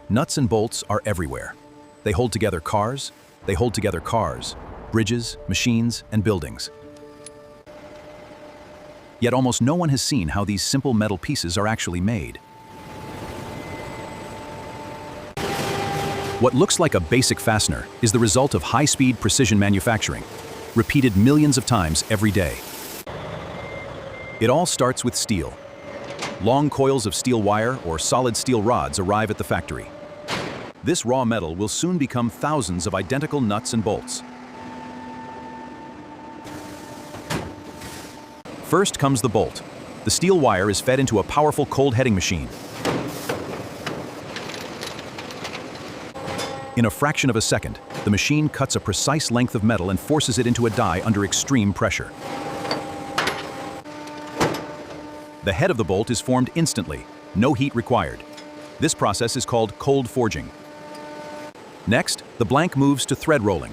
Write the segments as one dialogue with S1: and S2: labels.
S1: Nuts and bolts are everywhere. They hold together cars, bridges, machines, and buildings. Yet almost no one has seen how these simple metal pieces are actually made. What looks like a basic fastener is the result of high-speed precision manufacturing, repeated millions of times every day. It all starts with steel. Long coils of steel wire or solid steel rods arrive at the factory. This raw metal will soon become thousands of identical nuts and bolts. First comes the bolt. The steel wire is fed into a powerful cold heading machine. In a fraction of a second, the machine cuts a precise length of metal and forces it into a die under extreme pressure. The head of the bolt is formed instantly, no heat required. This process is called cold forging. Next, the blank moves to thread rolling.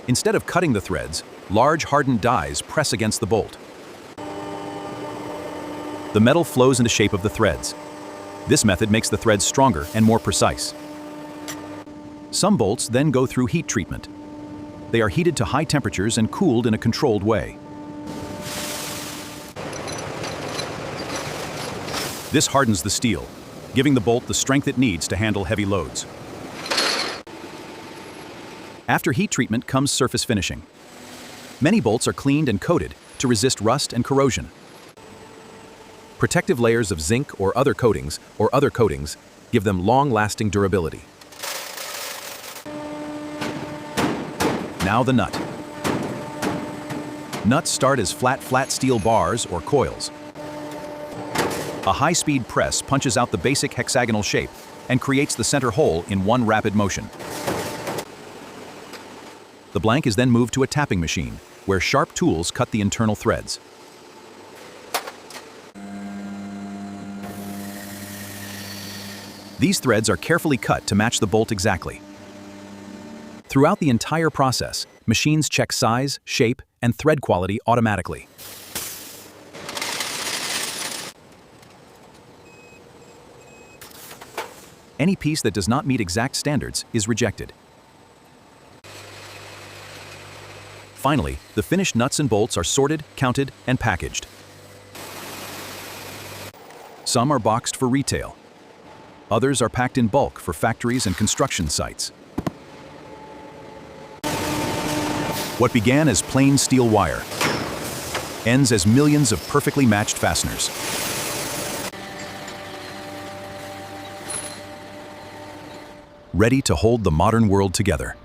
S1: Instead of cutting the threads, large hardened dies press against the bolt. The metal flows in the shape of the threads. This method makes the threads stronger and more precise. Some bolts then go through heat treatment. They are heated to high temperatures and cooled in a controlled way. This hardens the steel, giving the bolt the strength it needs to handle heavy loads. After heat treatment comes surface finishing. Many bolts are cleaned and coated to resist rust and corrosion. Protective layers of zinc or other coatings give them long-lasting durability. Now the nut. Nuts start as flat steel bars or coils. A high-speed press punches out the basic hexagonal shape and creates the center hole in one rapid motion. The blank is then moved to a tapping machine, where sharp tools cut the internal threads. These threads are carefully cut to match the bolt exactly. Throughout the entire process, machines check size, shape, and thread quality automatically. Any piece that does not meet exact standards is rejected. Finally, the finished nuts and bolts are sorted, counted, and packaged. Some are boxed for retail. Others are packed in bulk for factories and construction sites. What began as plain steel wire ends as millions of perfectly matched fasteners. Ready to hold the modern world together.